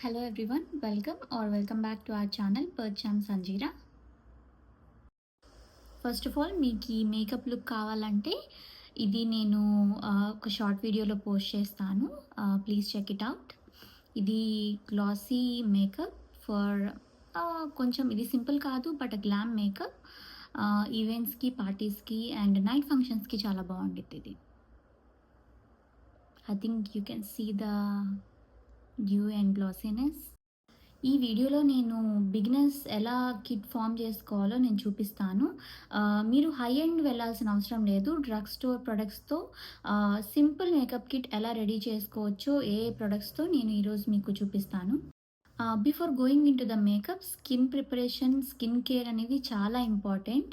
Hello everyone, welcome back to our channel Percham Sanjeera. First of all మీకు ఈ makeup look కావాలంటే ఇది నేను ఒక షార్ట్ వీడియోలో పోస్ట్ చేస్తాను. Please check it out. ఇది గ్లాసీ మేకప్ ఫర్ కొంచెం ఇది సింపుల్ కాదు బట్ గ్లామ్ మేకప్. ఈవెంట్స్కి, పార్టీస్కి అండ్ నైట్ ఫంక్షన్స్కి చాలా బాగుంటుంది ఇది. I think you can see the dew and glossiness. ఈ వీడియోలో నేను బిగినర్స్ ఎలా కిట్ ఫామ్ చేసుకోవాలో నేను చూపిస్తాను. మీరు హై ఎండ్ వెళ్ళాల్సిన అవసరం లేదు. డ్రగ్ స్టోర్ ప్రొడక్ట్స్తో సింపుల్ మేకప్ కిట్ ఎలా రెడీ చేసుకోవచ్చో ఏ ప్రొడక్ట్స్తో నేను ఈరోజు మీకు చూపిస్తాను. Before going into the makeup, skin preparation, skin care అనేది చాలా ఇంపార్టెంట్.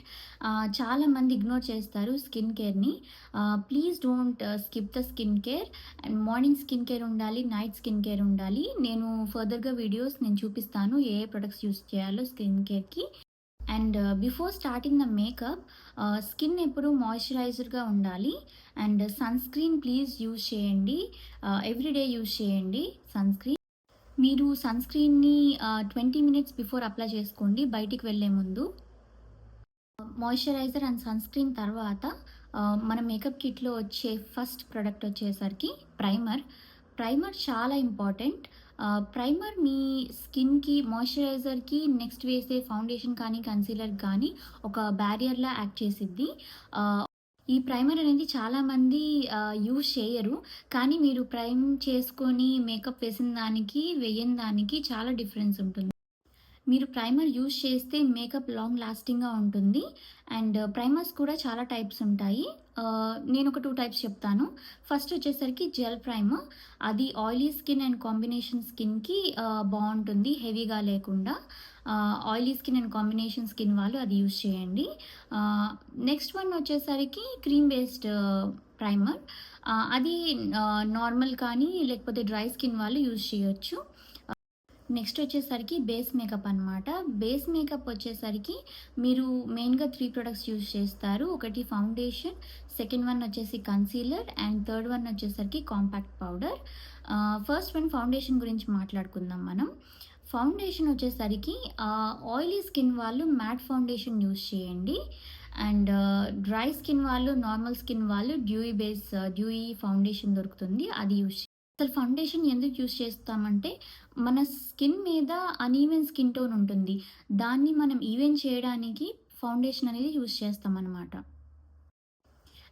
చాలామంది ఇగ్నోర్ చేస్తారు స్కిన్ కేర్ని. Please don't skip the skin care. And morning skin care ఉండాలి, నైట్ స్కిన్ కేర్ ఉండాలి. నేను ఫర్దర్గా వీడియోస్ నేను చూపిస్తాను ఏ ప్రొడక్ట్స్ యూస్ చేయాలో స్కిన్ కేర్కి. And before starting the makeup, skin ఎప్పుడు మాయిశ్చరైజర్గా ఉండాలి. And sunscreen please use చేయండి. ఎవ్రీడే యూజ్ చేయండి సన్ స్క్రీన్. మీరు సన్ స్క్రీన్ని 20 మినిట్స్ బిఫోర్ అప్లై చేసుకోండి బయటికి వెళ్ళే ముందు. మాయిశ్చరైజర్ అండ్ సన్ స్క్రీన్ తర్వాత మన మేకప్ కిట్లో వచ్చే ఫస్ట్ ప్రోడక్ట్ వచ్చేసరికి ప్రైమర్. ప్రైమర్ చాలా ఇంపార్టెంట్. ప్రైమర్ మీ స్కిన్కి, మాయిశ్చరైజర్కి, నెక్స్ట్ వేసే ఫౌండేషన్ కానీ కన్సీలర్ కానీ ఒక బ్యారియర్లా యాక్ట్ చేసిద్ది. ఈ ప్రైమర్ అనేది చాలామంది యూజ్ చేయరు. కానీ మీరు ప్రైమ్ చేసుకొని మేకప్ వేసిన దానికి, వేయని దానికి చాలా డిఫరెన్స్ ఉంటుంది. మీరు ప్రైమర్ యూజ్ చేస్తే మేకప్ లాంగ్ లాస్టింగ్గా ఉంటుంది. అండ్ ప్రైమర్స్ కూడా చాలా టైప్స్ ఉంటాయి. నేను ఒక 2 టైప్స్ చెప్తాను. ఫస్ట్ వచ్చేసరికి జెల్ ప్రైమర్. అది ఆయిలీ స్కిన్ అండ్ కాంబినేషన్ స్కిన్కి బాగుంటుంది, హెవీగా లేకుండా. Oily skin and combination skin వాళ్ళు అది యూజ్ చేయండి. నెక్స్ట్ వన్ వచ్చేసరికి క్రీమ్ బేస్డ్ ప్రైమర్. అది నార్మల్ కానీ లేకపోతే డ్రై స్కిన్ వాళ్ళు యూజ్ చేయొచ్చు. నెక్స్ట్ వచ్చేసరికి బేస్ మేకప్ అనమాట. బేస్ మేకప్ వచ్చేసరికి మీరు మెయిన్గా 3 ప్రొడక్ట్స్ యూజ్ చేస్తారు. ఒకటి ఫౌండేషన్, సెకండ్ వన్ వచ్చేసి కన్సీలర్ అండ్ థర్డ్ వన్ వచ్చేసరికి compact powder. First one foundation గురించి మాట్లాడుకుందాం మనం. ఫౌండేషన్ వచ్చేసరికి ఆయిలీ స్కిన్ వాళ్ళు మ్యాట్ ఫౌండేషన్ యూజ్ చేయండి. అండ్ డ్రై స్కిన్ వాళ్ళు, నార్మల్ స్కిన్ వాళ్ళు డ్యూయి ఫౌండేషన్ దొరుకుతుంది, అది యూజ్. అసలు ఫౌండేషన్ ఎందుకు యూజ్ చేస్తామంటే మన స్కిన్ మీద అన్ఈవెన్ స్కిన్ టోన్ ఉంటుంది. దాన్ని మనం ఈవెన్ చేయడానికి ఫౌండేషన్ అనేది యూజ్ చేస్తామన్నమాట.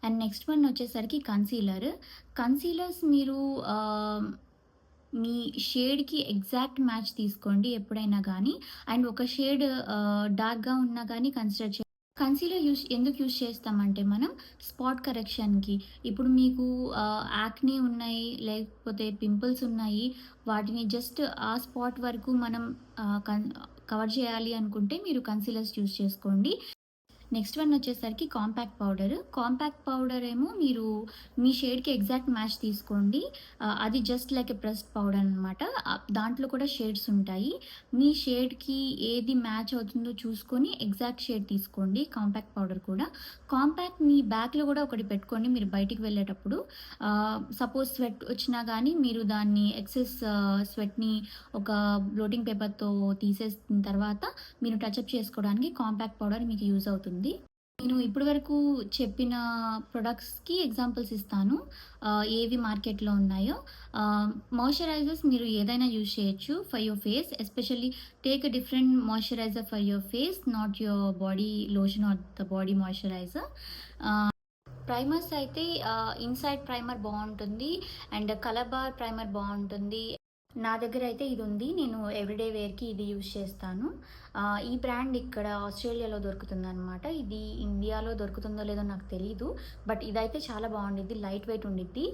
అండ్ నెక్స్ట్ వన్ వచ్చేసరికి కన్సీలర్. కన్సీలర్స్ మీరు మీ షేడ్కి ఎగ్జాక్ట్ మ్యాచ్ తీసుకోండి ఎప్పుడైనా కానీ. అండ్ ఒక షేడ్ డార్క్గా ఉన్నా కానీ కన్సిడర్. కన్సీలర్ ఎందుకు యూజ్ చేస్తామంటే మనం స్పాట్ కరెక్షన్కి. ఇప్పుడు మీకు యాక్నీ ఉన్నాయి, లేకపోతే పింపుల్స్ ఉన్నాయి, వాటిని జస్ట్ ఆ స్పాట్ వరకు మనం కవర్ చేయాలి అనుకుంటే మీరు కన్సీలర్స్ యూజ్ చేసుకోండి. నెక్స్ట్ వన్ వచ్చేసరికి కాంపాక్ట్ పౌడర్. కాంపాక్ట్ పౌడర్ ఏమో మీరు మీ షేడ్కి ఎగ్జాక్ట్ మ్యాచ్ తీసుకోండి. అది just like a pressed powder అనమాట. దాంట్లో కూడా షేడ్స్ ఉంటాయి. మీ షేడ్కి ఏది మ్యాచ్ అవుతుందో చూసుకొని ఎగ్జాక్ట్ షేడ్ తీసుకోండి. కాంపాక్ట్ పౌడర్ కూడా. కాంపాక్ట్ మీ బ్యాగ్లో కూడా ఒకటి పెట్టుకోండి మీరు బయటికి వెళ్ళేటప్పుడు. సపోజ్ స్వెట్ వచ్చినా కానీ మీరు దాన్ని ఎక్సెస్ స్వెట్ని ఒక బ్లోటింగ్ పేపర్తో తీసేసిన తర్వాత మీరు టచ్అప్ చేసుకోవడానికి కాంపాక్ట్ పౌడర్ మీకు యూజ్ అవుతుంది. నేను ఇప్పటి వరకు చెప్పిన ప్రొడక్ట్స్కి ఎగ్జాంపుల్స్ ఇస్తాను ఏవి మార్కెట్లో ఉన్నాయో. మాయిశ్చరైజర్స్ మీరు ఏదైనా యూజ్ చేయొచ్చు for your face. Especially take a different moisturizer for your face, not your body lotion or the body moisturizer. Primers అయితే ఇన్సైడ్ ప్రైమర్ బాగుంటుంది అండ్ కలర్ బార్ ప్రైమర్ బాగుంటుంది. నా దగ్గర అయితే ఇది ఉంది. నేను ఎవ్రీడే వేర్కి ఇది యూజ్ చేస్తాను. ఈ బ్రాండ్ ఇక్కడ ఆస్ట్రేలియాలో దొరుకుతుంది అనమాట. ఇది ఇండియాలో దొరుకుతుందో లేదో నాకు తెలీదు. బట్ ఇదైతే చాలా బాగుండిద్ది, లైట్ వెయిట్ ఉండిద్ది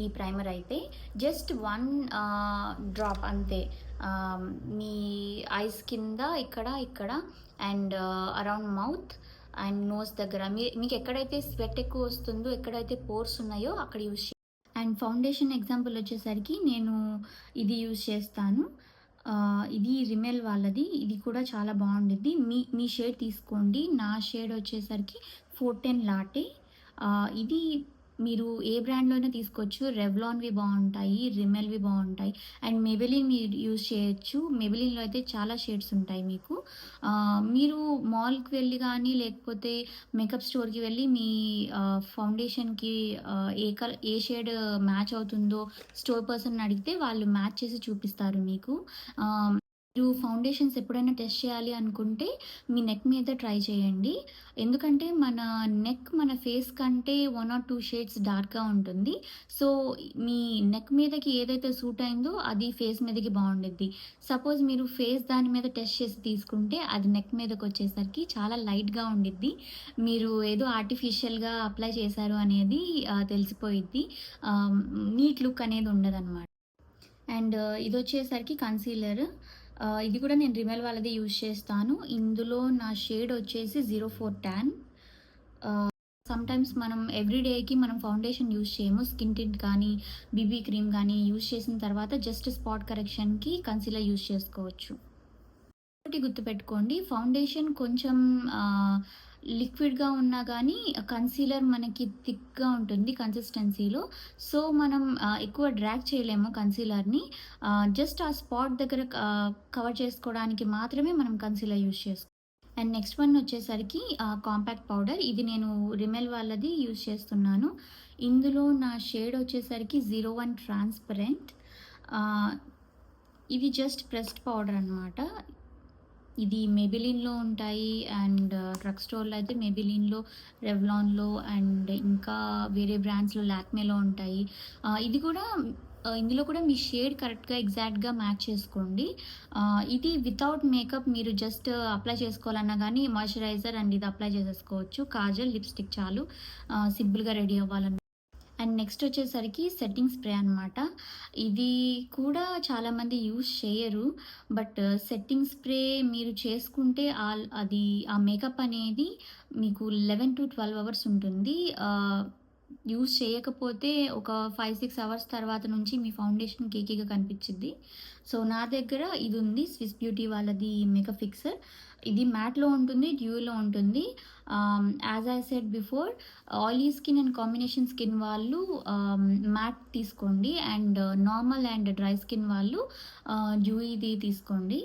ఈ ప్రైమర్ అయితే. జస్ట్ 1 డ్రాప్ అంతే. మీ ఐస్ కింద ఇక్కడ and around mouth and nose దగ్గర మీకు ఎక్కడైతే స్వెట్ ఎక్కువ వస్తుందో, ఎక్కడైతే పోర్స్ ఉన్నాయో అక్కడ యూజ్. అండ్ ఫౌండేషన్ ఎగ్జాంపుల్ వచ్చేసరికి నేను ఇది యూజ్ చేస్తాను. ఇది రిమెల్ వాళ్ళది. ఇది కూడా చాలా బాగుండిద్ది. మీ షేడ్ తీసుకోండి. నా షేడ్ వచ్చేసరికి 410 లాటే. ఇది మీరు ఏ బ్రాండ్‌లో అయినా తీసుకోవచ్చు. రెవ్లాన్‌వి బావుంటాయి. రిమెల్‌వి బావుంటాయి. అండ్ మెబెలిన్ మీరు యూజ్ చేయొచ్చు. మెబెలిన్‌లో అయితే చాలా షేడ్స్ ఉంటాయి మీకు. మీరు మాల్‌కి వెళ్ళి గానీ, లేకపోతే మేకప్ స్టోర్‌కి వెళ్ళి మీ ఫౌండేషన్‌కి ఏ షేడ్ మ్యాచ్ అవుతుందో స్టోర్ పర్సన్‌ని అడిగితే వాళ్ళు మ్యాచ్ చేసి చూపిస్తారు మీకు. ఆహ్, మీరు ఫౌండేషన్స్ ఎప్పుడైనా టెస్ట్ చేయాలి అనుకుంటే మీ నెక్ మీద ట్రై చేయండి. ఎందుకంటే మన నెక్ మన ఫేస్ కంటే 1 ఆర్ 2 షేడ్స్ డార్క్‌గా ఉంటుంది. సో, మీ నెక్ మీదకి ఏదైతే సూట్ అయిందో అది ఫేస్ మీదకి బావుండిద్ది. సపోజ్ మీరు ఫేస్ దాని మీద టెస్ట్ చేసి తీసుకుంటే అది నెక్ మీదకొచ్చేసరికి చాలా లైట్‌గా ఉండిద్ది. మీరు ఏదో ఆర్టిఫిషియల్‌గా అప్లై చేశారు అనేది తెలిసిపోయిద్ది. నీట్ లుక్ అనేది ఉండదనమాట. అండ్ ఇదొచ్చేసరికి కన్సీలర్. ఇది కూడా నేను రిమెల్ వాళ్ళదే యూజ్ చేస్తాను. ఇందులో నా షేడ్ వచ్చేసి 04 టాన్. సమ్‌టైమ్స్ మనం ఎవ్రీ డేకి మనం ఫౌండేషన్ యూజ్ చేయము. స్కిన్ టింట్ కానీ, బీబీ క్రీమ్ కానీ యూజ్ చేసిన తర్వాత జస్ట్ స్పాట్ కరెక్షన్‌కి కన్సీలర్ యూజ్ చేసుకోవచ్చు. ఒకటి గుర్తుపెట్టుకోండి. ఫౌండేషన్ కొంచెం లిక్విడ్‌గా ఉన్నా గానీ, కన్సీలర్ మనకి థిక్‌గా ఉంటుంది కన్సిస్టెన్సీలో. సో, మనం ఎక్కువ డ్రాగ్ చేయలేము కన్సీలర్‌ని. జస్ట్ ఆ స్పాట్ దగ్గర కవర్ చేసుకోవడానికి మాత్రమే మనం కన్సీలర్ యూజ్ చేసుకోవాలి. అండ్ నెక్స్ట్ వన్ వచ్చేసరికి కాంపాక్ట్ పౌడర్. ఇది నేను రిమెల్ వాళ్ళది యూజ్ చేస్తున్నాను. ఇందులో నా షేడ్ వచ్చేసరికి 01 ట్రాన్స్‌పరెంట్. ఆహ్, ఇది జస్ట్ ప్రెస్డ్ పౌడర్ అనమాట. ఇది మెబిలిన్‌లో ఉంటాయి. అండ్ డ్రగ్ స్టోర్‌లో అయితే మెబిలిన్‌లో, రెవ్లాన్‌లో అండ్ ఇంకా వేరే బ్రాండ్స్‌లో లాక్మేలో ఉంటాయి. ఇది కూడా ఇందులో కూడా మీ షేడ్ కరెక్ట్‌గా ఎగ్జాక్ట్‌గా మ్యాచ్ చేసుకోండి. ఇది వితౌట్ మేకప్ మీరు జస్ట్ అప్లై చేసుకోవాలన్నా గానీ మాయిశ్చరైజర్ అండ్ ఇది అప్లై చేసేసుకోవచ్చు. కాజల్, లిప్‌స్టిక్ చాలు సింపుల్‌గా రెడీ అవ్వాలన్నా. అండ్ నెక్స్ట్ వచ్చేసరికి సెట్టింగ్ స్ప్రే అనమాట. ఇది కూడా చాలామంది యూజ్ చేయరు. బట్ సెట్టింగ్ స్ప్రే మీరు చేసుకుంటే అది ఆ మేకప్ అనేది మీకు 11-12 అవర్స్ ఉంటుంది. యూజ్ చేయకపోతే ఒక 5, 6 అవర్స్ తర్వాత నుంచి మీ ఫౌండేషన్ కేకీగా కనిపిచ్చిద్ది. సో, నా దగ్గర ఇది ఉంది. స్విస్ బ్యూటీ వాళ్ళది మేకప్ ఫిక్సర్. ఇది మ్యాట్‌లో ఉంటుంది, డ్యూలో ఉంటుంది. As I said before oily skin and combination skin వాళ్ళు మ్యాట్ తీసుకోండి. And normal and dry skin వాళ్ళు డ్యూయిది తీసుకోండి.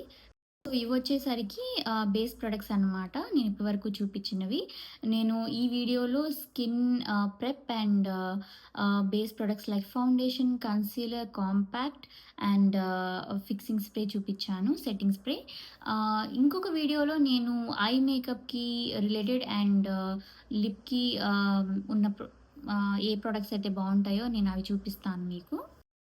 సో, ఇవొచ్చేసరికి బేస్ ప్రొడక్ట్స్ అనమాట. నేను ఇప్పటివరకు చూపించినవి. నేను ఈ వీడియోలో skin prep and base products like foundation, concealer, compact and fixing spray చూపించాను. Setting spray. ఇంకొక వీడియోలో నేను ఐ మేకప్‌కి రిలేటెడ్ అండ్ లిప్‌కి ఉన్న ఏ ప్రొడక్ట్స్ అయితే బావుంటాయో నేను అవి చూపిస్తాను మీకు.